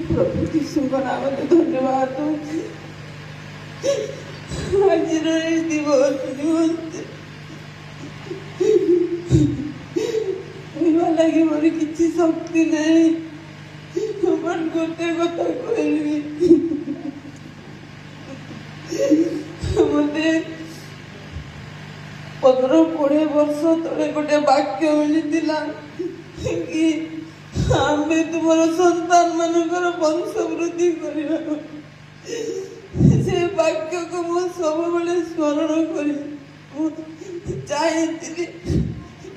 प्रभु यीशुଙ୍କ ନାମରେ ଧନ୍ୟବାଦ ଦଉଛି। ଆଜିର ଏହି ଦିବସ ନିମନ୍ତେ କହିବା ଲାଗି ମୋର କିଛି ଶକ୍ତି ନାହିଁ। ଗୋଟେ କଥା କହିବି, ମତେ 15-20 ବର୍ଷ ତଳେ ଗୋଟେ ବାକ୍ୟ ମିଳିଥିଲା କି ଆମେ ତୁମର ସନ୍ତାନ ମାନଙ୍କର ବଂଶ ବୃଦ୍ଧି କରିବା। ସେ ବାକ୍ୟକୁ ମୁଁ ସବୁବେଳେ ସ୍ମରଣ କରି ଚାହିଁଥିଲି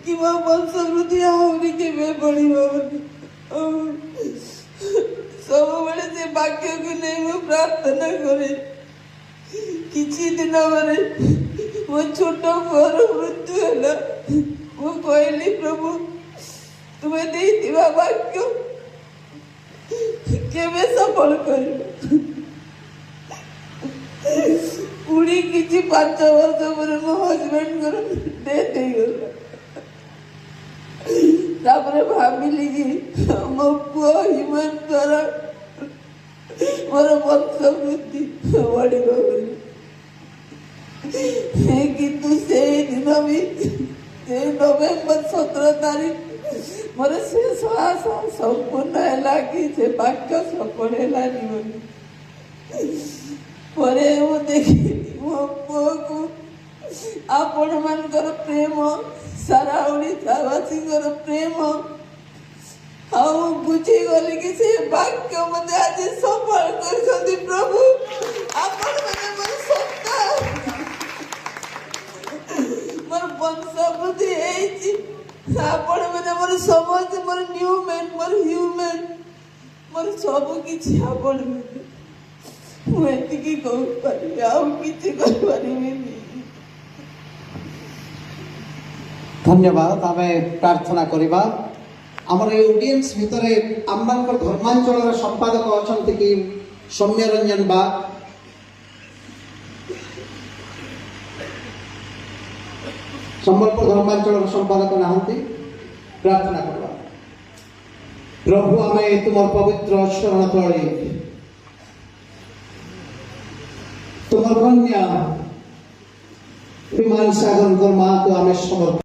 କି ମୋ ବଂଶ ବୃଦ୍ଧି ଆହୁରି କେବେ ବଢିବ ବୋଲି। ସବୁବେଳେ ସେ ବାକ୍ୟକୁ ନେଇ ମୁଁ ପ୍ରାର୍ଥନା କରେ। କିଛି ଦିନ ପରେ ମୋ ଛୋଟ ପୁଅର ମୃତ୍ୟୁ ହେଲା। ମୁଁ କହିଲି, ପ୍ରଭୁ ତୁମେ ଦେଇଥିବା ବାକ୍ୟ କେବେ ସଫଳ କରିବ? ପୁଣି କିଛି 5 ବର୍ଷ ପରେ ମୋ ହଜବେଣ୍ଡଙ୍କର ଡେଥ୍ ହେଇଗଲା। ତାପରେ ଭାବିଲି କି ମୋ ପୁଅ ହ୍ୟୁମାନ ଦ୍ୱାରା ମୋର ବଂଶ ବୃଦ୍ଧି ବଢିବ ବୋଲି। କିନ୍ତୁ ସେଇ ଦିନ ବି ସେଇ ନଭେମ୍ବର 17 ତାରିଖ ମୋର ଶେଷ ଆଶା ସମ୍ପୂର୍ଣ୍ଣ ହେଲା କି ସେ ବାକ୍ୟ ସଫଳ ହେଲାନି ବୋଲି। ପରେ ମୁଁ ଦେଖିଲି ମୋ ପୁଅକୁ ଆପଣ ମାନଙ୍କର ପ୍ରେମ, ସାରା ଓଡ଼ିଶାବାସୀଙ୍କର ପ୍ରେମ, ଆଉ ବୁଝିଗଲି କି ସେ ବାକ୍ୟ ମତେ ଆଜି ସଫଳ କରିଛନ୍ତି। ପ୍ରଭୁ ଆପଣ ମାନେ ମୋର ସନ୍ତାନ, ମୋର ବଂଶ ବୃଦ୍ଧି ହେଇଛି। ଆପଣ ମାନେ ମୋର ସମସ୍ତେ, ମୋର ନ୍ୟୁମ୍ୟାନ୍, ମୋର ହ୍ୟୁମ୍ୟାନ୍, ମୋର ସବୁ କିଛି ଆପଣ ମାନେ। ମୁଁ ଏତିକି କହିପାରିବି, ଆଉ କିଛି କହିପାରିବିନି। धन्यवाद। आम प्रार्थना करवा। आमर ऑडियंस भितर आम धर्मांचल संपादक अच्छा कि सौम्य रंजन बा संबलपुर धर्मांचल संपादक नहांती। प्रार्थना करवा। प्रभु आम तुम पवित्र शरण तले तुम कन्या विमान सागर माँ को आम समर्पण